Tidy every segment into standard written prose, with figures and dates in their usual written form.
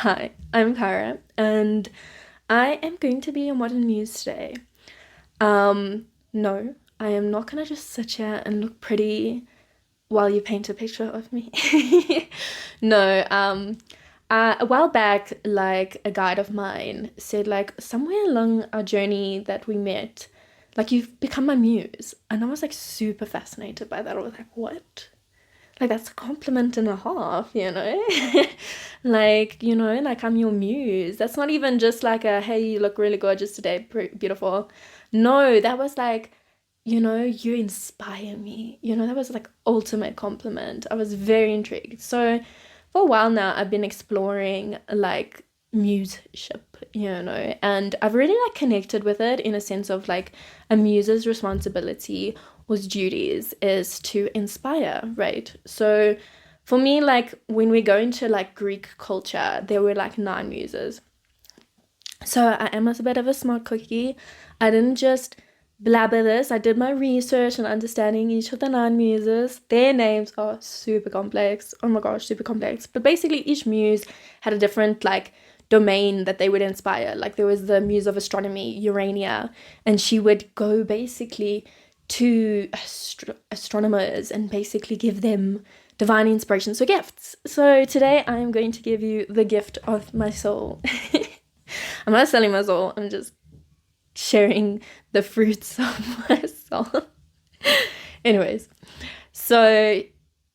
Hi, I'm Kara, and I am going to be your modern muse today. No, I am not gonna just sit here and look pretty while you paint a picture of me. No, a while back, like a guide of mine said, like somewhere along our journey that we met, like you've become my muse, and I was like super fascinated by that. I was like, what? Like that's a compliment and a half, you know? Like, like I'm your muse. That's not even just like a hey, you look really gorgeous today, beautiful. No, that was like, you inspire me. That was like ultimate compliment. I was very intrigued. So for a while now, I've been exploring like museship, and I've really like connected with it in a sense of like a muse's responsibility was duties is to inspire, right? So for me, like when we go into like Greek culture, there were like nine muses. So I am a bit of a smart cookie. I didn't just blabber this. I did my research and understanding each of the nine muses. Their names are super complex. Oh my gosh, super complex. But basically each muse had a different like domain that they would inspire. Like there was the muse of astronomy, Urania, and she would go basically to astronomers and basically give them divine inspirations or gifts. So today I am going to give you the gift of my soul. I'm not selling my soul, I'm just sharing the fruits of my soul. Anyways, so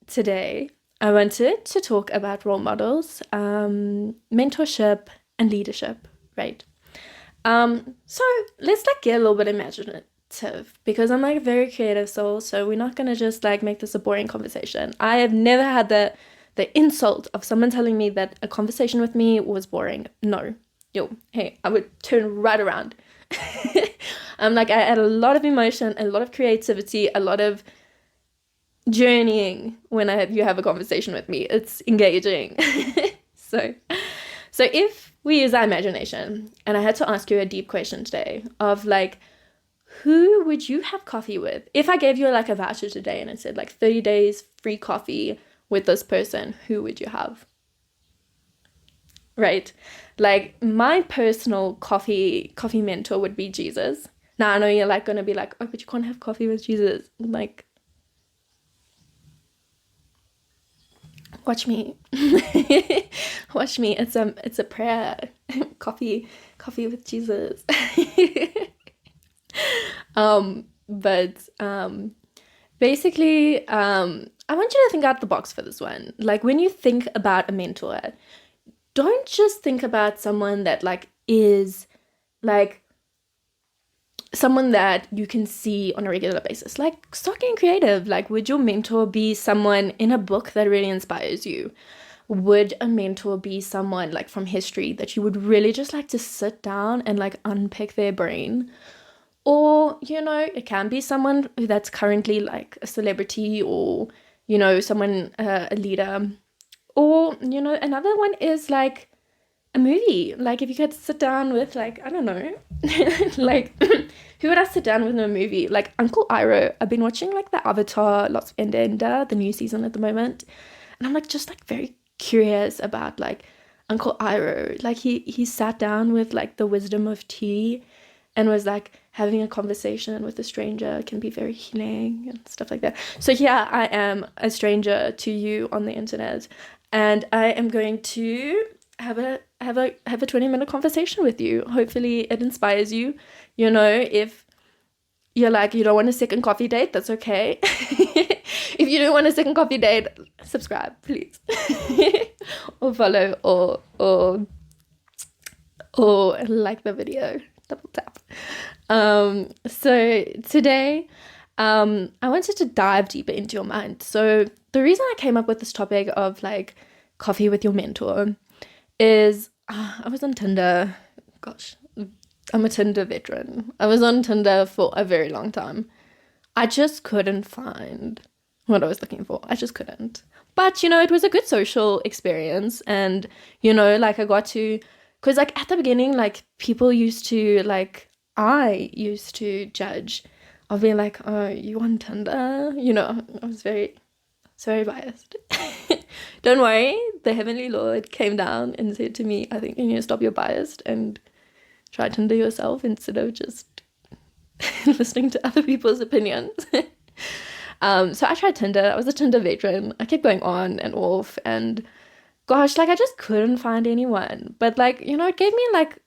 today I wanted to talk about role models, mentorship, and leadership, right? So let's like get a little bit imaginative because I'm like a very creative soul, so we're not gonna just like make this a boring conversation. I have never had the insult of someone telling me that a conversation with me was boring. No. Yo, hey, I would turn right around. I'm like, I add a lot of emotion, a lot of creativity, a lot of journeying when you have a conversation with me. It's engaging. So, so if we use our imagination, and I had to ask you a deep question today of like, who would you have coffee with? If I gave you like a voucher today and it said like 30 days free coffee with this person, who would you have? Right? Like my personal coffee mentor would be Jesus. Now I know you're like gonna be like, oh, but you can't have coffee with Jesus. Like, watch me. Watch me. It's a prayer. Coffee with Jesus. But basically, I want you to think out the box for this one. Like when you think about a mentor, don't just think about someone that like is like someone that you can see on a regular basis. Like start getting creative. Like would your mentor be someone in a book that really inspires you? Would a mentor be someone like from history that you would really just like to sit down and like unpick their brain? Or, it can be someone that's currently like a celebrity or, someone, a leader. Or, another one is like a movie. Like if you could sit down with like, I don't know, like who would I sit down with in a movie? Like Uncle Iroh. I've been watching like the Avatar Lost of Ender, the new season at the moment. And I'm like just like very curious about like Uncle Iroh. Like he sat down with like the wisdom of tea and was like having a conversation with a stranger can be very healing and stuff like that. So yeah, I am a stranger to you on the internet, and I am going to have a 20-minute conversation with you. Hopefully it inspires you. If you're like you don't want a second coffee date, that's okay. If you don't want a second coffee date, subscribe, please. Or follow or like the video. Double tap. So today, I wanted to dive deeper into your mind. So the reason I came up with this topic of like coffee with your mentor is I was on Tinder. Gosh, I'm a Tinder veteran. I was on Tinder for a very long time. I just couldn't find what I was looking for. I just couldn't. But, it was a good social experience. And, like I got to, because like at the beginning, like people used to, like, I used to judge. I'll be like, oh, you on Tinder? I was very So very biased. Don't worry, the Heavenly Lord came down and said to me, I think you need to stop your bias and try Tinder yourself instead of just listening to other people's opinions. So I tried Tinder. I was a Tinder veteran. I kept going on and off, and gosh, like I just couldn't find anyone. But like, it gave me like,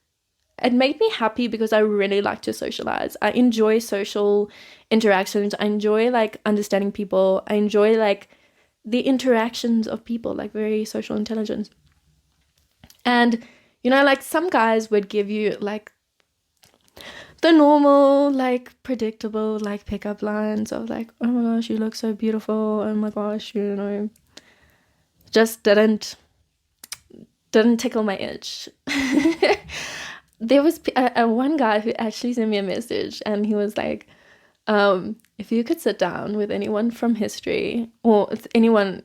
it made me happy because I really like to socialize. I enjoy social interactions. I enjoy like understanding people. I enjoy like the interactions of people, like very social intelligence. And like some guys would give you like the normal, like predictable, like pickup lines of like, oh my gosh, you look so beautiful. Oh my gosh, just didn't tickle my itch. There was one guy who actually sent me a message, and he was like, if you could sit down with anyone from history, or anyone,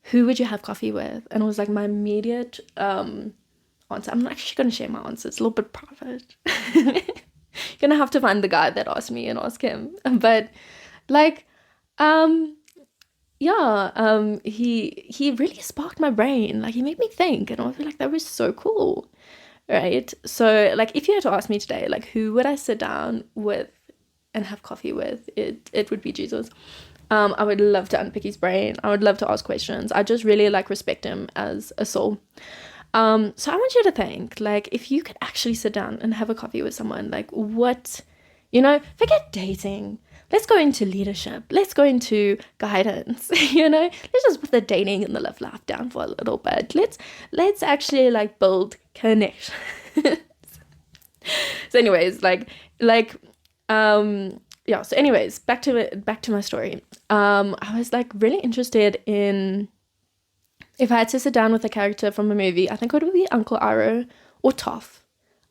who would you have coffee with? And it was like my immediate answer. I'm not actually going to share my answer. It's a little bit private. You're going to have to find the guy that asked me and ask him. But like, he really sparked my brain. Like, he made me think, and I feel like that was so cool, right? So like, if you had to ask me today, like, who would I sit down with and have coffee with, it would be Jesus. I would love to unpick his brain. I would love to ask questions. I just really like respect him as a soul. So I want you to think, like, if you could actually sit down and have a coffee with someone, like, what, forget dating. Let's go into leadership. Let's go into guidance. Let's just put the dating and the love life down for a little bit. Let's actually like build connections. So anyways, so anyways, back to my story. I was like really interested in, if I had to sit down with a character from a movie, I think it would be Uncle Iroh or Toph.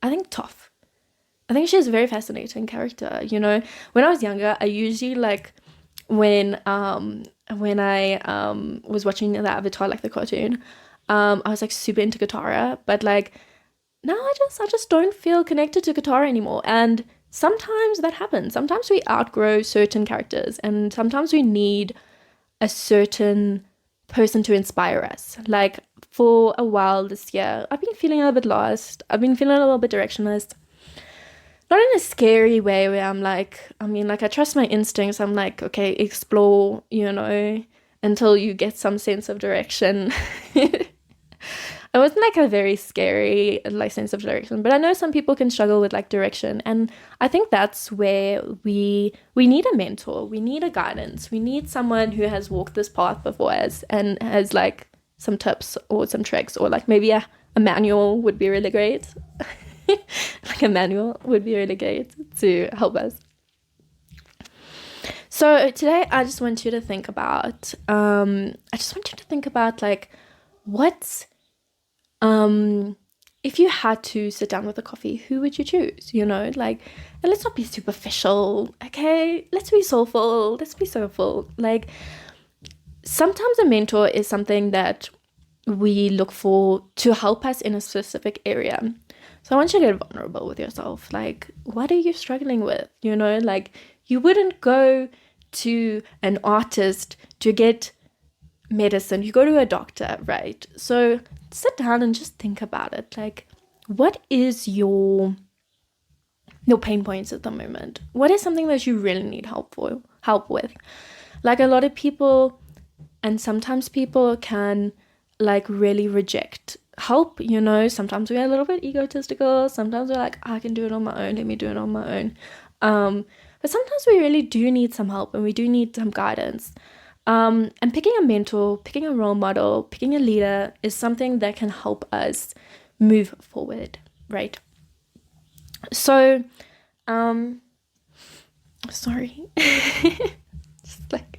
I think Toph. I think she's a very fascinating character. When I was younger, I usually like when I was watching the Avatar, like the cartoon, I was like super into Katara, but like now I just don't feel connected to Katara anymore. And sometimes that happens. Sometimes we outgrow certain characters, and sometimes we need a certain person to inspire us. Like for a while this year, I've been feeling a little bit lost. I've been feeling a little bit directionless. Not in a scary way where I'm like, I trust my instincts. I'm like, okay, explore, until you get some sense of direction. It wasn't like a very scary like sense of direction, but I know some people can struggle with like direction, and I think that's where we need a mentor, we need a guidance, we need someone who has walked this path before us and has like some tips or some tricks, or like maybe a manual would be really great. Like a manual would be really great to help us. So today I just want you to think about like what's if you had to sit down with a coffee, who would you choose? Like, and let's not be superficial, okay? Let's be soulful. Like, sometimes a mentor is something that we look for to help us in a specific area. So I want you to get vulnerable with yourself. Like, what are you struggling with? Like, you wouldn't go to an artist to get medicine. You go to a doctor, right? So sit down and just think about it. Like, what is your pain points at the moment? What is something that you really need help with? Like, a lot of people, and sometimes people can like really reject help. Sometimes we're a little bit egotistical. Sometimes we're like, I can do it on my own. Let me do it on my own. But sometimes we really do need some help, and we do need some guidance. And picking a mentor, picking a role model, picking a leader is something that can help us move forward, right? So, sorry. Just like,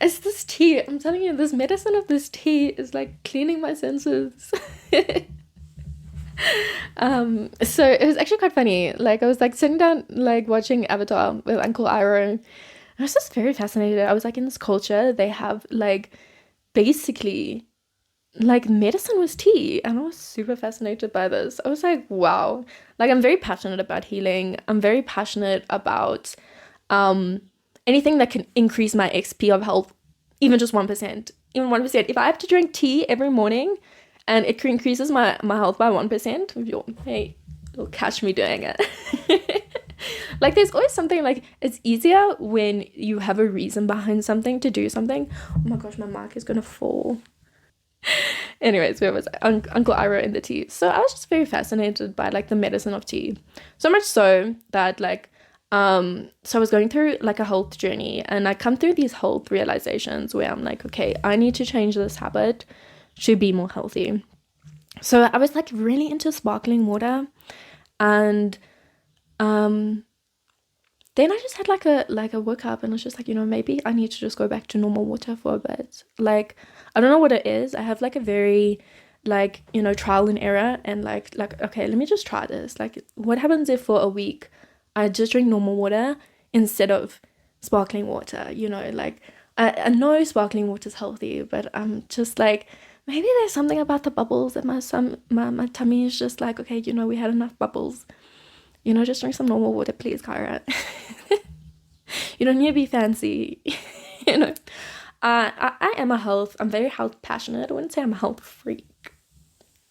it's this tea. I'm telling you, this medicine of this tea is like cleaning my senses. So it was actually quite funny. Like, I was like sitting down, like watching Avatar with Uncle Iroh. I was just very fascinated. I was like, in this culture, they have like basically like medicine was tea, and I was super fascinated by this. I was like, wow. Like, I'm very passionate about healing. I'm very passionate about anything that can increase my XP of health, even just 1%, even 1%. If I have to drink tea every morning and it increases my health by 1%, you'll catch me doing it. Like, there's always something, like, it's easier when you have a reason behind something to do something. Oh my gosh, my mic is gonna fall. Anyways, where was I? Uncle Ira in the tea. So I was just very fascinated by, like, the medicine of tea. So much so that, like, so I was going through, like, a health journey, and I come through these health realizations where I'm like, okay, I need to change this habit to be more healthy. So I was, like, really into sparkling water, and then I just had like a workup, and I was just like, maybe I need to just go back to normal water for a bit. Like, I don't know what it is. I have like a very, like, trial and error, and like okay, let me just try this. Like, what happens if for a week I just drink normal water instead of sparkling water? Like, I know sparkling water is healthy, but I'm just like, maybe there's something about the bubbles that my tummy is just like, okay, we had enough bubbles. Just drink some normal water, please, Kyra. You don't need to be fancy. I'm very health passionate. I wouldn't say I'm a health freak.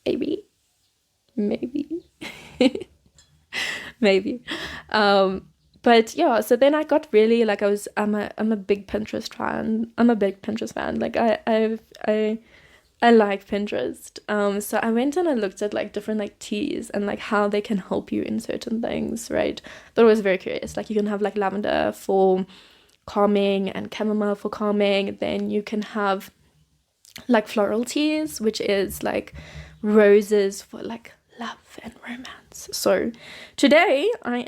Maybe. Maybe. But yeah, so then I got really, like, I'm a big Pinterest fan. I'm a big Pinterest fan. Like, I like Pinterest. So I went and I looked at, like, different, like, teas and, like, how they can help you in certain things, right? Thought it was very curious. Like, you can have, like, lavender for calming and chamomile for calming. Then you can have, like, floral teas, which is, like, roses for, like, love and romance. So today I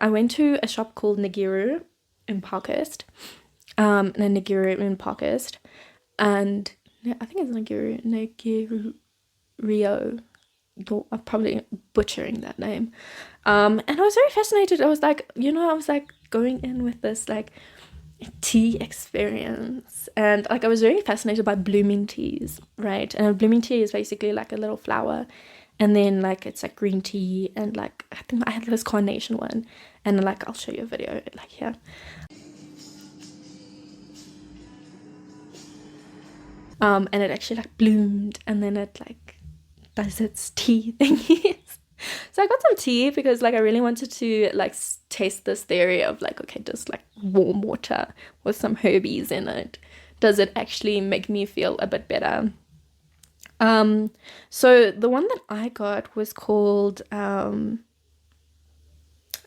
went to a shop called Nigiru in Parkhurst. And I think it's Nigiru. I'm probably butchering that name. And I was very fascinated. I was like, going in with this, like, tea experience, and, like, I was very fascinated by blooming teas, right? And a blooming tea is basically like a little flower, and then, like, it's like green tea, and, like, I think I had this carnation one, and, like, I'll show you a video, like, here. And it actually, like, bloomed, and then it, like, does its tea thingies. So I got some tea because, like, I really wanted to, like, taste this theory of, like, okay, just, like, warm water with some herbies in it, does it actually make me feel a bit better? So the one that I got was called, I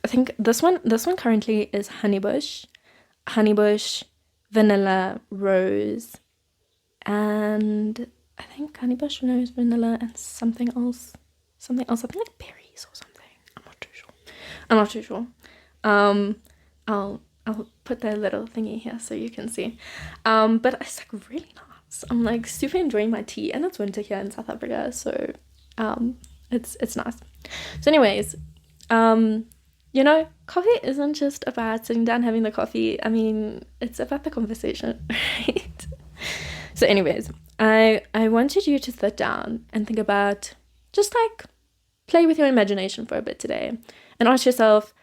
think this one currently is honeybush, vanilla, rose, and I think honeybush, rose, vanilla, and something else, I think, like, berries or something. I'm not too sure. I'll put that little thingy here so you can see. But it's, like, really nice. I'm, like, super enjoying my tea, and it's winter here in South Africa, so it's nice. So anyways, coffee isn't just about sitting down having the coffee. I mean, it's about the conversation, right? So anyways, I wanted you to sit down and think about, just, like, play with your imagination for a bit today, and ask yourself,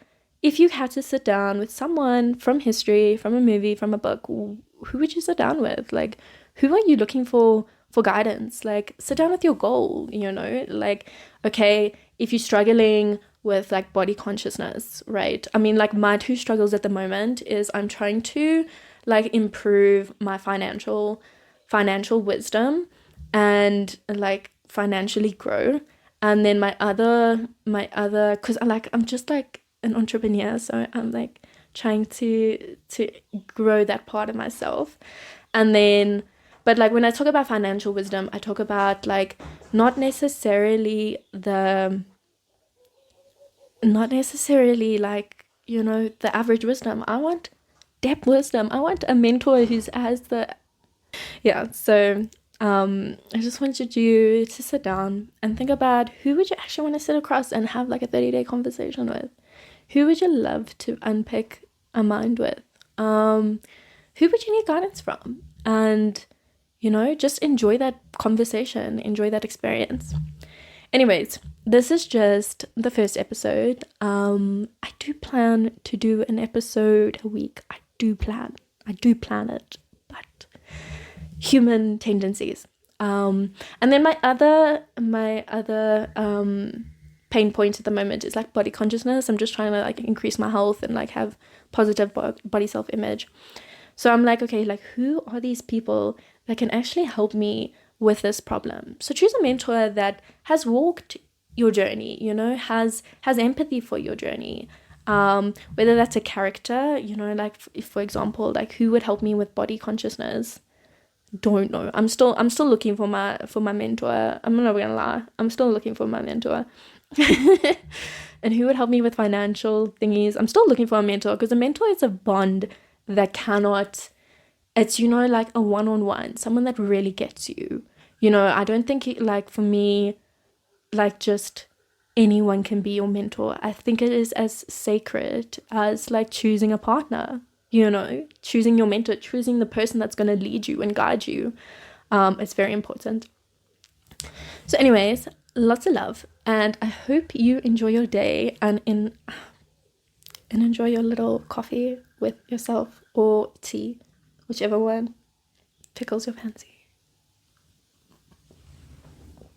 if you had to sit down with someone from history, from a movie, from a book, who would you sit down with? Like, who are you looking for guidance? Like, sit down with your goal, like, okay, if you're struggling with, like, body consciousness, right? I mean, like, my two struggles at the moment is I'm trying to, like, improve my financial wisdom and, like, financially grow. And then my other, because I'm just, like, an entrepreneur, so I'm, like, trying to grow that part of myself. And then, but, like, when I talk about financial wisdom, I talk about, like, not necessarily like, the average wisdom. I want depth wisdom. I want a mentor who has the, yeah. So I just wanted you to sit down and think about, who would you actually want to sit across and have, like, a 30-day conversation with? Who would you love to unpick a mind with? Who would you need guidance from? And, just enjoy that conversation, enjoy that experience. Anyways, this is just the first episode. I do plan to do an episode a week. I do plan. I do plan it, but human tendencies. And then my other pain point at the moment is like body consciousness. I'm just trying to like increase my health and like have positive body self-image. So I'm like, okay, like who are these people that can actually help me with this problem? So choose a mentor that has walked your journey, you know, has empathy for your journey. Whether that's a character, you know, like if, for example, like who would help me with body consciousness? Don't know. I'm still looking for my mentor. I'm not gonna lie. I'm still looking for my mentor. And who would help me with financial thingies? I'm still looking for a mentor, because a mentor is a bond that cannot, it's, you know, like a one-on-one, someone that really gets you. You know, I don't think like for me, like just anyone can be your mentor. I think it is as sacred as like choosing a partner, you know, choosing your mentor, choosing the person that's going to lead you and guide you. It's very important. So anyways, lots of love, and I hope you enjoy your day and enjoy your little coffee with yourself or tea, whichever one tickles your fancy.